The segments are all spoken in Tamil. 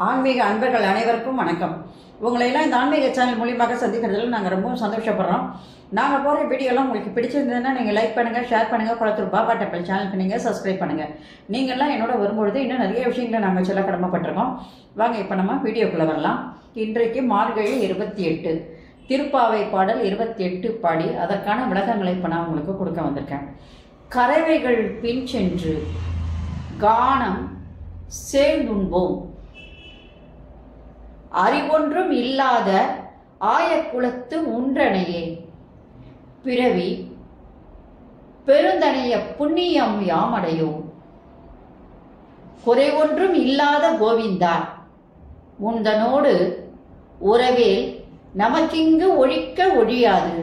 ஆன்மீக அன்பர்கள் அனைவருக்கும் வணக்கம். உங்களையெல்லாம் இந்த ஆன்மீக சேனல் மூலியமாக சந்திக்கிறதுல நாங்கள் ரொம்பவும் சந்தோஷப்படுறோம். நாங்கள் போகிற வீடியோலாம் உங்களுக்கு பிடிச்சிருந்ததுன்னா நீங்கள் லைக் பண்ணுங்கள், ஷேர் பண்ணுங்கள், குளத்தூர் பாபா டெம்பிள் சேனலுக்கு நீங்கள் சப்ஸ்கிரைப் பண்ணுங்கள். நீங்கள்லாம் என்னோட வரும்பொழுது இன்னும் நிறைய விஷயங்களை நாங்கள் சொல்ல கடமைப்பட்டிருக்கோம். வாங்க இப்போ நம்ம வீடியோக்குள்ளே வரலாம். இன்றைக்கு மார்கழி 28 திருப்பாவை பாடல் 28 பாடி அதற்கான விளக்கங்களை இப்போ நான் உங்களுக்கு கொடுக்க வந்திருக்கேன். கறவைகள் பின் சென்று கானம் சேர்ந்துண்போம், அறிவொன்றும் இல்லாத ஆயக்குலத்து உன்றனையே, பிறவி பெருந்தனைய புண்ணியம் யாமடையோம், குறைவொன்றும் இல்லாத கோவிந்தா உந்தனோடு உறவேல் நமக்கிங்கு ஒழிக்க ஒழியாது,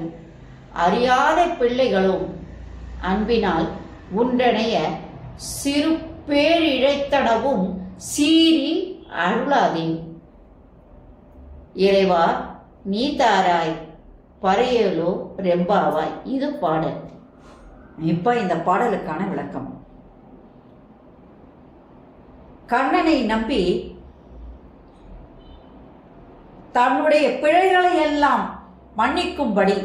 அறியாத பிள்ளைகளும் அன்பினால் உன்றனைய சிறு பேரிழைத்தனவும் சீறி அருளாதே, இறைவா நீ தாராய் பறையலோ ரெம்பாவாய். இது பாடல். இப்ப இந்த பாடலுக்கான விளக்கம். கண்ணனை நம்பி தன்னுடைய பிழைகளை எல்லாம் மன்னிக்கும்படி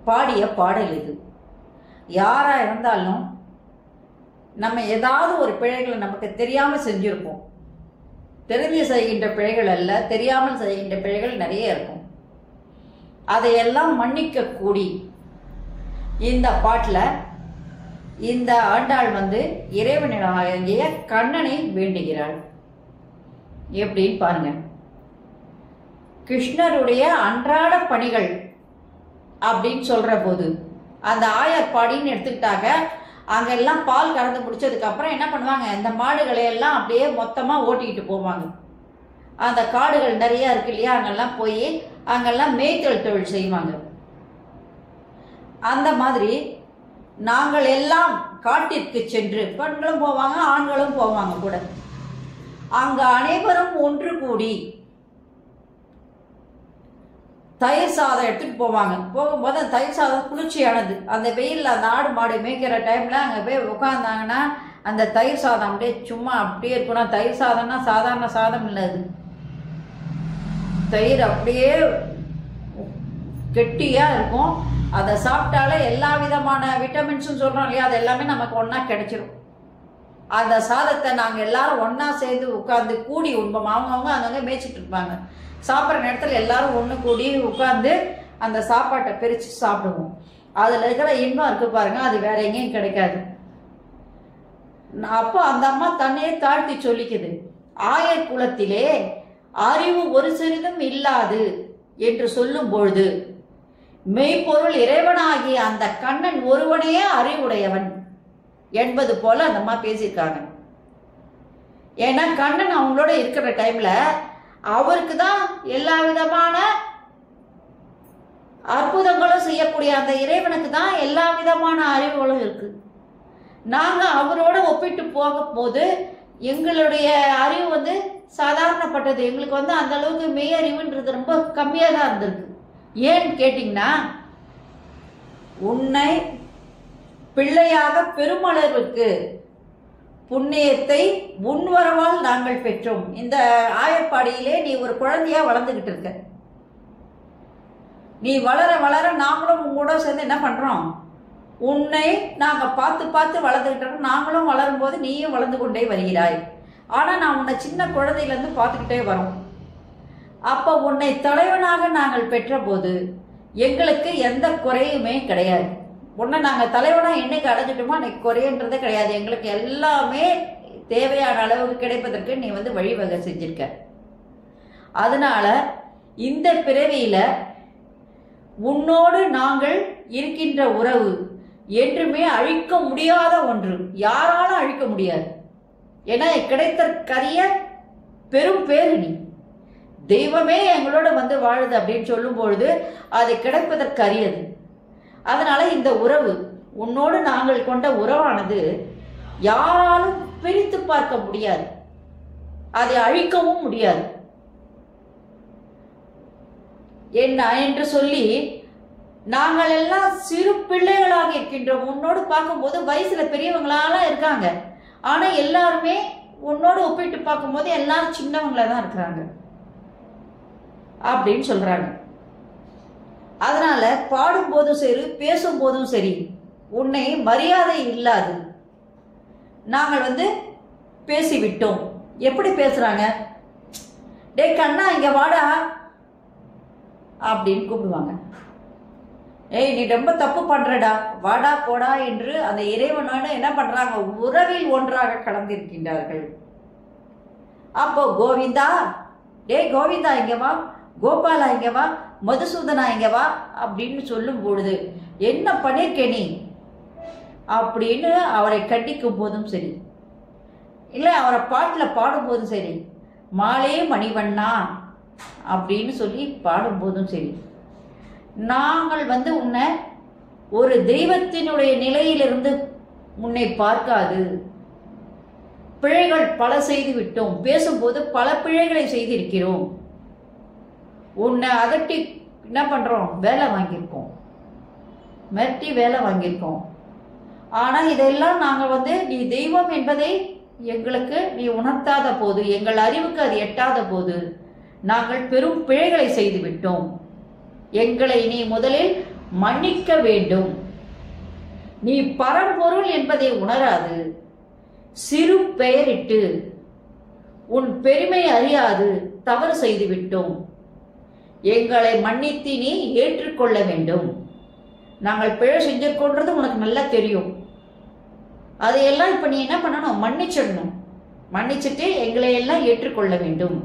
பாடிய பாடல் இது. யாரா இருந்தாலும் நம்ம ஏதாவது ஒரு பிழைகளை நமக்கு தெரியாம செஞ்சிருப்போம். தெரிந்து செய்கின்ற பிழைகள் அல்ல, தெரியாமல் செய்கின்ற பிழைகள் நிறைய இருக்கும். அதையெல்லாம் மன்னிக்க கூடி இந்த பாட்டில் இந்த ஆண்டாள் இறைவனிடமாகிய கண்ணனை வேண்டுகிறாள். எப்படின்னு பாருங்க. கிருஷ்ணருடைய அன்றாட பணிகள் அப்படின்னு சொல்ற போது அந்த ஆயர்பாடின்னு எடுத்துக்கிட்டாங்க. அங்கெல்லாம் பால் கறந்து முடிச்சதுக்கு அப்புறம் என்ன பண்ணுவாங்க, இந்த மாடுகளை எல்லாம் அப்படியே மொத்தமா ஓட்டிக்கிட்டு போவாங்க. அந்த காடுகள் நிறைய இருக்கு இல்லையா, அங்கெல்லாம் போய் அங்கெல்லாம் மேய்த்தல் தொழில் செய்வாங்க. அந்த மாதிரி நாங்கள் எல்லாம் காட்டிற்கு சென்று, பெண்களும் போவாங்க ஆண்களும் போவாங்க கூட, அங்க அனைவரும் ஒன்று கூடி தயிர் சாதம் எடுத்துட்டு போவாங்க. போகும்போது அந்த தயிர் சாதம் குளிர்ச்சியானது. அந்த வெயிலில் அந்த ஆடு மாடு மேய்க்கிற டைம்ல அங்கே போய் உட்காந்தாங்கன்னா அந்த தயிர் சாதம் அப்படியே சும்மா அப்படியே இருக்கணும். தயிர் சாதம்னா சாதாரண சாதம் இல்லை, அது தயிர் அப்படியே கெட்டியா இருக்கும். அதை சாப்பிட்டாலே எல்லா விதமான விட்டமின்ஸும் சொல்றோம் இல்லையா, அது எல்லாமே நமக்கு ஒன்னா கிடைச்சிடும். அந்த சாதத்தை நாங்கள் எல்லாரும் ஒன்னா சேர்ந்து உட்கார்ந்து கூடி உண்போம். அவங்கவுங்க அங்கங்க மேய்ச்சிட்டு இருப்பாங்க. சாப்பிட்ற நேரத்தில் எல்லாரும் ஒன்று கூடி உட்கார்ந்து அந்த சாப்பாட்டை பிரித்து சாப்பிடுவோம். அதில் இருக்கிற இன்பம் இருக்கு பாருங்க, அது வேற எங்கேயும் கிடைக்காது. அப்போ அந்த அம்மா தன்னையே தாழ்த்தி சொல்லிக்குது, ஆயர் குலத்திலே அறிவு ஒரு சிறிதும் இல்லாது என்று சொல்லும் பொழுது மெய்ப்பொருள் இறைவனாகிய அந்த கண்ணன் ஒருவனையே அறிவுடையவன் என்பது போல அந்த அம்மா பேசியிருக்காங்க. ஏன்னா கண்ணன் அவங்களோட இருக்கிற டைம்ல அவருக்கு தான் எல்லா விதமான அற்புதங்களும் செய்யக்கூடிய அந்த இறைவனுக்கு தான் எல்லா விதமான அறிவுகளும் இருக்கு. நாங்க அவரோட ஒப்பிட்டு போகும்போது எங்களுடைய அறிவு சாதாரணப்பட்டது. எங்களுக்கு அந்த அளவுக்கு மெய் அறிவுன்றது ரொம்ப கம்மியா தான் இருந்திருக்கு. ஏன்னு கேட்டீங்கன்னா, உன்னை பிள்ளையாக பெருமளவுக்கு புண்ணியத்தை உன்வரவால் நாங்கள் பெற்றோம். இந்த ஆயர்பாடியிலே நீ ஒரு குழந்தையா வளர்ந்துகிட்டு இருக்க. நீ வளர வளர நாங்களும் உங்களோட சேர்ந்து என்ன பண்றோம், உன்னை நாங்க பார்த்து பார்த்து வளர்ந்துகிட்டு இருக்கோம். நாங்களும் வளரும் போது நீயும் வளர்ந்து கொண்டே வருகிறாய். ஆனா நான் உன்னை சின்ன குழந்தையில இருந்து பார்த்துக்கிட்டே வரோம். அப்ப உன்னை தலைவனாக நாங்கள் பெற்ற போது எங்களுக்கு எந்த குறையுமே கிடையாது. உன்னை நாங்கள் தலைவனா என்னைக்கு அடைஞ்சிட்டோமோ அன்னைக்கு குறையன்றதே கிடையாது. எங்களுக்கு எல்லாமே தேவையான அளவுக்கு கிடைப்பதற்கு நீ வழிவகை செஞ்சிருக்க. அதனால இந்த பிறவியில உன்னோடு நாங்கள் இருக்கின்ற உறவு என்றுமே அழிக்க முடியாத ஒன்று, யாராலும் அழிக்க முடியாது. ஏன்னா கிடைத்தற்கரிய பெரும் பேரு நீ. தெய்வமே எங்களோட வாழுது அப்படின்னு சொல்லும் பொழுது அது கிடைப்பதற்கு அரியது. அதனால இந்த உறவு, உன்னோடு நாங்கள் கொண்ட உறவானது யாராலும் பிரித்து பார்க்க முடியாது, அதை அழிக்கவும் முடியாது என்ன என்று சொல்லி நாங்கள் எல்லாம் சிறு பிள்ளைகளாக இருக்கின்றோம். உன்னோடு பார்க்கும்போது வயசுல பெரியவங்களாலாம் இருக்காங்க. ஆனா எல்லாருமே உன்னோடு ஒப்பிட்டு பார்க்கும்போது எல்லாரும் சின்னவங்களா தான் இருக்கிறாங்க அப்படின்னு சொல்றாங்க. அதனால பாடும்போதும் சரி, பேசும்போதும் சரி, உன்னை மரியாதை இல்லாது நாங்கள் பேசிவிட்டோம். எப்படி பேசுறாங்க? டே கண்ணா இங்க வாடா அப்படின்னு கூப்பிடுவாங்க. ஏய் நீ ரொம்ப தப்பு பண்றடா, வாடா போடா என்று அந்த இறைவனோட என்ன பண்றாங்க? உறவில் ஒன்றாக கலந்திருக்கின்றார்கள். அப்போ கோவிந்தா, டே கோவிந்தா இங்க வா, கோபாலா இங்க வா, மதுசூதனா இங்க வா அப்படின்னு சொல்லும் பொழுது என்ன பண்ணிருக்க நீ அப்படின்னு அவரை கண்டிக்கும் போதும் சரி, இல்லை அவரை பாட்டில் பாடும்போதும் சரி, மாலே மணிவண்ணா அப்படின்னு சொல்லி பாடும்போதும் சரி, நாங்கள் உன்னை ஒரு தெய்வத்தினுடைய நிலையிலிருந்து உன்னை பார்க்காது, பிழைகள் பல செய்து விட்டோம், பேசும்போது பல பிழைகளை செய்திருக்கிறோம், உன்னை அதட்டி என்ன பண்றோம்? வேலை வாங்கியிருக்கோம், மிரட்டி வேலை வாங்கியிருக்கோம். ஆனா இதெல்லாம் நாங்க நீ தெய்வம் என்பதை எங்களுக்கு நீ உணர்த்தாத போது, எங்கள் அறிவுக்கு அது எட்டாத போது நாங்கள் பெரும் பிழைகளை செய்து விட்டோம். எங்களை நீ முதலில் மன்னிக்க வேண்டும். நீ பரம்பொருள் என்பதை உணராது சிறு பெயரிட்டு உன் பெருமை அறியாது தவறு செய்து விட்டோம். எங்களை மன்னித்து நீ ஏற்றுக்கொள்ள வேண்டும். நாங்கள் பிழை செஞ்சிருக்கோன்றது உனக்கு நல்லா தெரியும். அதையெல்லாம் இப்ப நீ என்ன பண்ணணும்? மன்னிச்சிடணும். மன்னிச்சுட்டு எங்களை எல்லாம் ஏற்றுக்கொள்ள வேண்டும்.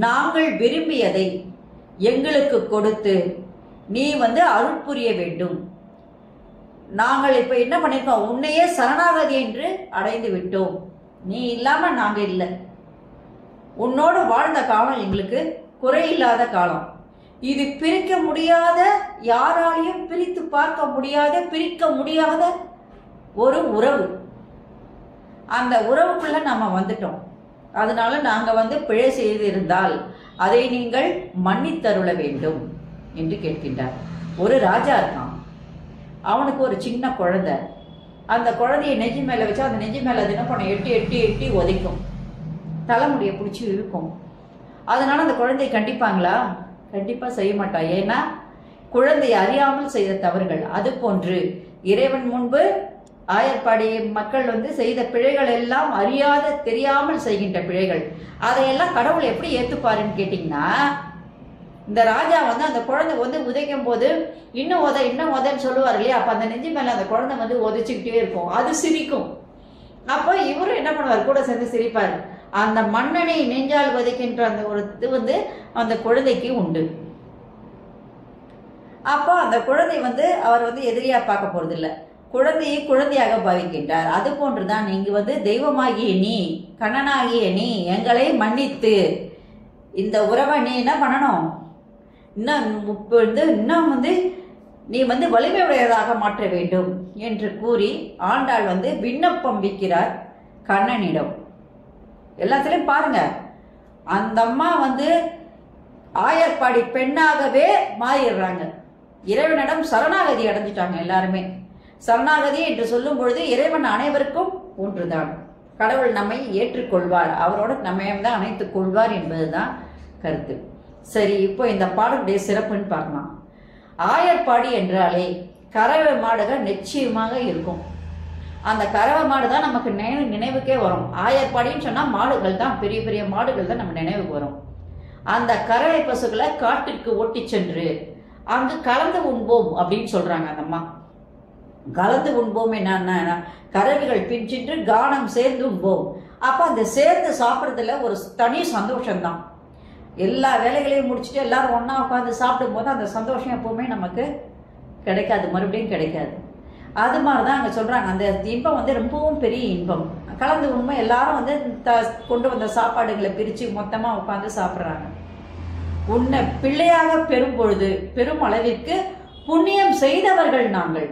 நாங்கள் விரும்பியதை எங்களுக்கு கொடுத்து நீ அருள் புரிய வேண்டும். நாங்கள் இப்ப என்ன பண்ணிருக்கோம்? உன்னையே சரணாகதி என்று அடைந்து விட்டோம். நீ இல்லாம நாங்க இல்லை. உன்னோடு வாழ்ந்த காலம் எங்களுக்கு குறையில்லாத காலம். இது பிரிக்க முடியாத, யாராலையும் பிரித்து பார்க்க முடியாத, பிரிக்க முடியாத ஒரு உறவு. அந்த உறவுக்குள்ள நம்ம வந்துட்டோம். அதனால நாங்க பிழை செய்திருந்தால் அதை நீங்கள் மன்னித்தருள வேண்டும் என்று கேட்கின்றார். ஒரு ராஜா இருக்கான். அவனுக்கு ஒரு சின்ன குழந்தை. அந்த குழந்தைய நெஞ்சு மேல வச்சா அந்த நெஞ்சு மேல அது என்ன பண்ண எட்டி எட்டி எட்டி உதைக்கும், தலைமுடியை பிடிச்சி இழுக்கும். அதனால அந்த குழந்தையை கண்டிப்பாங்களா? கண்டிப்பா செய்ய மாட்டா. ஏன்னா குழந்தை அறியாமல் செய்த தவறுகள். அது போன்று இறைவன் முன்பு ஆயர்பாடி மக்கள் செய்த பிழைகள் எல்லாம் அறியாத தெரியாமல் செய்கின்ற பிழைகள். அதையெல்லாம் கடவுள் எப்படி ஏத்துப்பாருன்னு கேட்டீங்கன்னா, இந்த ராஜா அந்த குழந்தை உதைக்கும் போது இன்னும் உதன்னு சொல்லுவார் இல்லையா? அப்ப அந்த நெஞ்சு மேல அந்த குழந்தை உதைச்சுக்கிட்டே இருக்கும், அது சிரிக்கும். அப்போ இவரும் என்ன பண்ணுவார்? கூட சேர்ந்து சிரிப்பார். அந்த மன்னனை நெஞ்சால் உதைக்கின்ற அந்த ஒரு இது அந்த குழந்தைக்கு உண்டு. அப்போ அந்த குழந்தை அவர் எதிரியா பார்க்க போறது இல்லை, குழந்தையை குழந்தையாக பாவிக்கின்றார். அது போன்றுதான் நீங்க தெய்வமாகிய நீ, கண்ணனாகிய நீ எங்களை மன்னித்து இந்த உறவை நீ என்ன பண்ணணும்? இன்னும் நீ வலிமை உடையதாக மாற்ற வேண்டும் என்று கூறி ஆண்டாள் விண்ணப்பம் வைக்கிறார் கண்ணனிடம். எல்லாத்திலையும் பாருங்க, அந்த அம்மா ஆயர்பாடி பெண்ணாகவே மாறிடுறாங்க. இறைவனிடம் சரணாகதி அடைஞ்சிட்டாங்க. எல்லாருமே சரணாகதி என்று சொல்லும் பொழுது இறைவன் அனைவருக்கும் ஒன்றுதான். கடவுள் நம்மை ஏற்றுக்கொள்வார், அவரோட நம்மையும் தான் அணைத்துக் கொள்வார் என்பதுதான் கருத்து. சரி, இப்போ இந்த பாடலுடைய சிறப்புன்னு பார்க்கலாம். ஆயர்பாடி என்றாலே கறவை மாடுகள் நிச்சயமாக இருக்கும். அந்த கறவை மாடு தான் நமக்கு நினைவுக்கே வரும். ஆயர்பாடின்னு சொன்னா மாடுகள் தான், பெரிய பெரிய மாடுகள் தான் நம்ம நினைவுக்கு வரும். அந்த கறவை பசுகளை காட்டிற்கு ஓட்டி சென்று அங்கு கலந்து உண்போம் அப்படின்னு சொல்றாங்க அந்த அம்மா. கலந்து உண்போம் என்னன்னா, கறவைகள் பின்சென்று கானம் சேர்ந்து உண்போம். அப்ப அந்த சேர்ந்து சாப்பிட்றதுல ஒரு தனி சந்தோஷம்தான். எல்லா வேலைகளையும் முடிச்சுட்டு எல்லாரும் ஒன்னா உட்காந்து சாப்பிடும் போது அந்த சந்தோஷம் எப்பவுமே நமக்கு கிடைக்காது, மறுபடியும் கிடைக்காது. அது மாதிரிதான் அங்க சொல்றாங்க. அந்த இன்பம் ரொம்பவும் பெரிய இன்பம். கலந்து உண்மை எல்லாரும் கொண்டு வந்த சாப்பாடுகளை பிரிச்சு மொத்தமா உட்காந்து சாப்பிட்றாங்க. உன்னை பிள்ளையாக பெறும் பொழுது பெரும் அளவிற்கு புண்ணியம் செய்தவர்கள் நாங்கள்.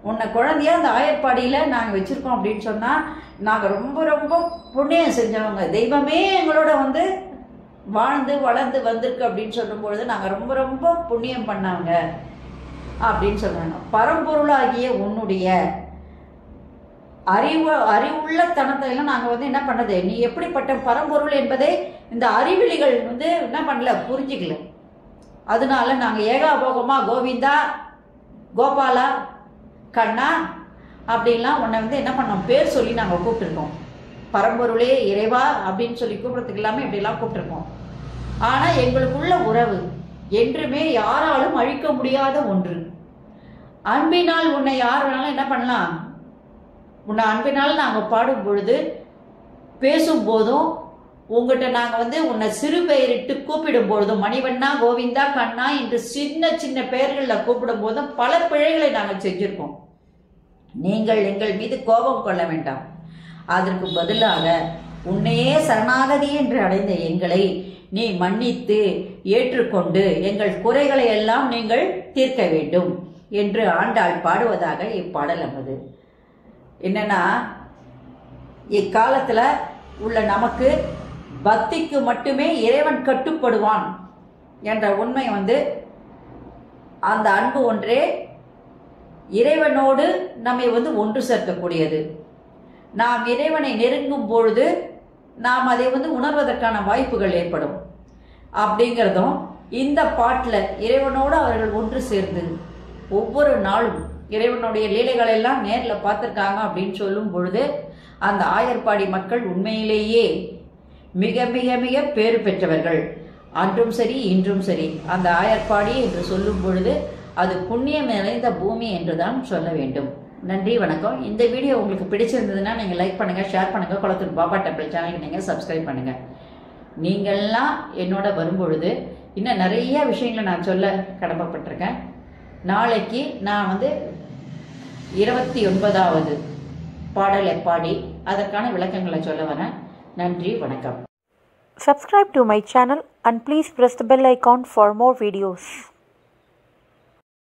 உன்னை குழந்தையா அந்த ஆயர்பாடியில நாங்க வச்சிருக்கோம் அப்படின்னு சொன்னா நாங்க ரொம்ப ரொம்ப புண்ணியம் செஞ்சவங்க. தெய்வமே எங்களோட வாழ்ந்து வளர்ந்து வந்திருக்கு அப்படின்னு சொல்லும் பொழுது நாங்க ரொம்ப ரொம்ப புண்ணியம் பண்ணாங்க அப்படின்னு சொல்றாங்க. பரம்பொருளாகிய உன்னுடைய அறிவுள்ள தனத்தை எல்லாம் நாங்கள் வந்து என்ன பண்ணது, நீ எப்படிப்பட்ட பரம்பொருள் என்பதை இந்த அறிவிலிகள் வந்து என்ன பண்ணல, புரிஞ்சிக்கல. அதனால நாங்கள் ஏகாபோகமாக கோவிந்தா, கோபாலா, கண்ணா அப்படின்லாம் உன்னை வந்து என்ன பண்ணோம், பேர் சொல்லி நாங்கள் கூப்பிட்டுருக்கோம். பரம்பொருளே இறைவா அப்படின்னு சொல்லி கூப்பிட்றதுக்கு எல்லாமே இப்படிலாம் கூப்பிட்டுருக்கோம். ஆனால் எங்களுக்குள்ள உறவு என்றுமே யாராலும் அழிக்க முடியாத ஒன்று. அன்பினால் உன்னை யார் வேணாலும் என்ன பண்ணலாம், உன்னை அன்பினால் நாங்கள் பாடும் பொழுது பேசும்போதும் உங்கள்கிட்ட நாங்கள் வந்து உன்னை சிறு பெயரிட்டு கூப்பிடும் பொழுதும், மணிவண்ணா, கோவிந்தா, கண்ணா என்று சின்ன சின்ன பெயர்களில் கூப்பிடும் போதும் பல பிழைகளை நாங்கள் செஞ்சுருக்கோம். நீங்கள் எங்கள் மீது கோபம் கொள்ள வேண்டாம். அதற்கு பதிலாக உன்னையே சரணாகதி என்று அடைந்த எங்களை நீ மன்னித்து ஏற்றுக்கொண்டு எங்கள் குறைகளை எல்லாம் நீங்கள் தீர்க்க வேண்டும் என்று ஆண்டாள் பாடுவதாக இப்பாடல் அமைது. என்னன்னா, இக்காலத்தில் உள்ள நமக்கு பக்திக்கு மட்டுமே இறைவன் கட்டுப்படுவான் என்ற உண்மை வந்து, அந்த அன்பு ஒன்றே இறைவனோடு நம்மை வந்து ஒன்று சேர்க்கக்கூடியது. நாம் இறைவனை நெருங்கும் பொழுது நாம் அதை வந்து உணர்வதற்கான வாய்ப்புகள் ஏற்படும். அப்படிங்கிறதும் இந்த பாட்டில் இறைவனோடு அவர்கள் ஒன்று சேர்ந்து ஒவ்வொரு நாளும் இறைவனுடைய லீலைகள் எல்லாம் நேரில் பார்த்துருக்காங்க அப்படின்னு சொல்லும் பொழுது, அந்த ஆயர்பாடி மக்கள் உண்மையிலேயே மிக மிக மிக பேறு பெற்றவர்கள். அன்றும் சரி இன்றும் சரி அந்த ஆயர்பாடி என்று சொல்லும் பொழுது அது புண்ணியம் நிறைந்த பூமி என்று தான் சொல்ல வேண்டும். நன்றி, வணக்கம். இந்த வீடியோ உங்களுக்கு பிடிச்சிருந்ததுன்னா நீங்கள் லைக் பண்ணுங்கள், ஷேர் பண்ணுங்கள். குளத்தூர் பாபா டெம்பிள் சேனலுக்கு நீங்கள் சப்ஸ்கிரைப் பண்ணுங்கள். நீங்கள்லாம் என்னோட வரும்பொழுது இன்னும் நிறைய விஷயங்களை நான் சொல்ல கடமைப்பட்டிருக்கேன். நாளைக்கு நான் வந்து 29வது பாடலை பாடி அதற்கான விளக்கங்களை சொல்ல வரேன். நன்றி, வணக்கம். Subscribe to my channel and please press the bell icon for more videos.